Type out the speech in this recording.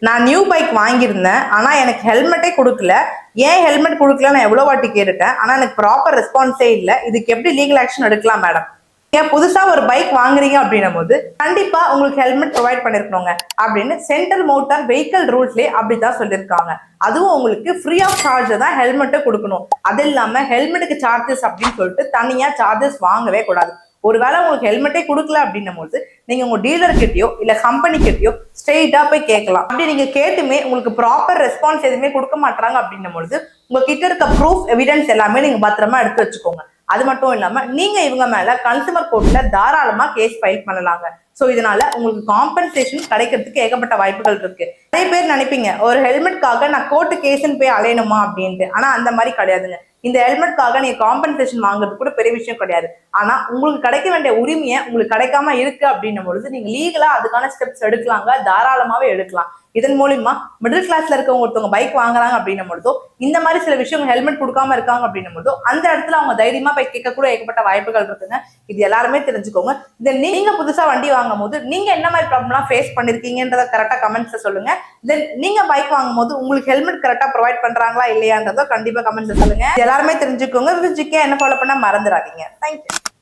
நான் new bike வாங்கியிருந்தேன், ஆனா எனக்கு ஹெல்மெட்டே கொடுக்கல. ஏன் ஹெல்மெட் கொடுக்கல நான் எவ்வளவு வாட்டி கேட்டுட்டேன், ஆனா எனக்கு ப்ராப்பர் ரெஸ்பான்ஸே இல்லை. இதுக்கு எப்படி லீகல் ஆக்ஷன் எடுக்கலாம் மேடம்? ஏன் புதுசா ஒரு பைக் வாங்குறீங்க அப்படின்னும் போது கண்டிப்பா உங்களுக்கு ஹெல்மெட் ப்ரொவைட் பண்ணிருக்கணுங்க அப்படின்னு சென்ட்ரல் மோட்டார் வெஹிக்கல் ரூல்ஸ்லயே அப்படிதான் சொல்லியிருக்காங்க. அதுவும் உங்களுக்கு ஃப்ரீ ஆஃப் சார்ஜ் தான் ஹெல்மெட்டை கொடுக்கணும். அது இல்லாம ஹெல்மெட்டுக்கு சார்ஜஸ் அப்படின்னு சொல்லிட்டு தனியா சார்ஜஸ் வாங்கவே கூடாது. ஒருவேளை உங்களுக்கு ஹெல்மெட்டே கொடுக்கல அப்படின்னும் போது நீங்க உங்க டீலர் கிட்டயோ இல்ல கம்பெனி கிட்டயோ ஸ்ட்ரெயிட்டா போய் கேட்கலாம். அப்படி நீங்க கேட்டுமே உங்களுக்கு ப்ராப்பர் ரெஸ்பான்ஸ் எதுவுமே கொடுக்க மாட்டாங்க அப்படின்னும் பொழுது உங்ககிட்ட இருக்க ப்ரூஃப் எவிடன்ஸ் எல்லாமே நீங்க பத்திரமா எடுத்து வச்சுக்கோங்க. அது மட்டும் இல்லாம நீங்க இவங்க மேல கன்சூமர் கோர்ட்ல தாராளமா கேஸ் ஃபைல் பண்ணலாங்க. சோ இதனால உங்களுக்கு காம்பன்சேஷன் கிடைக்கிறதுக்கு ஏகப்பட்ட வாய்ப்புகள் இருக்கு. நிறைய பேர் நினைப்பீங்க ஒரு ஹெல்மெட்காக நான் கோர்ட்டு கேஸ்ன்னு போய் அலையணுமா அப்படின்ட்டு. ஆனா அந்த மாதிரி கிடையாதுங்க. இந்த ஹெல்மெட்காக நீங்க காம்பன்சேஷன் வாங்குறது கூட பெரிய விஷயம் கிடையாது. ஆனா உங்களுக்கு கிடைக்க வேண்டிய உரிமையை உங்களுக்கு கிடைக்காம இருக்கு அப்படின்னும் பொழுது நீங்க லீகலா அதுக்கான ஸ்டெப்ஸ் எடுக்கலாங்க, தாராளமாவே எடுக்கலாம். இதன் மூலியமா மிடில் கிளாஸ்ல இருக்கவங்க ஒருத்தவங்க பைக் வாங்குறாங்க அப்படின்னும் பொழுதோ, இந்த மாதிரி சில விஷயம் ஹெல்மெட் கொடுக்காம இருக்காங்க அப்படின்னும் பொழுதோ அந்த இடத்துல அவங்க தைரியமா போய் கேட்க கூட ஏகப்பட்ட வாய்ப்புகள் இருக்குங்க. இது எல்லாருமே தெரிஞ்சுக்கோங்க. இதை நீங்க புதுசா வண்டி வாங்கும் போது நீங்க என்ன மாதிரி ப்ராப்ளம்லாம் ஃபேஸ் பண்ணிருக்கீங்கன்றத கரெக்டா கமெண்ட்ஸ்ல சொல்லுங்க. தென் நீங்க பைக் வாங்கும் போது உங்களுக்கு ஹெல்மெட் கரெக்டா ப்ரொவைட் பண்றாங்களா இல்லையான்றதோ கண்டிப்பா கமெண்ட்ஸ்ல சொல்லுங்க. எல்லாருமே தெரிஞ்சுக்கோங்க. என்ன ஃபாலோ பண்ண மறந்துடாதீங்க. தேங்க்யூ.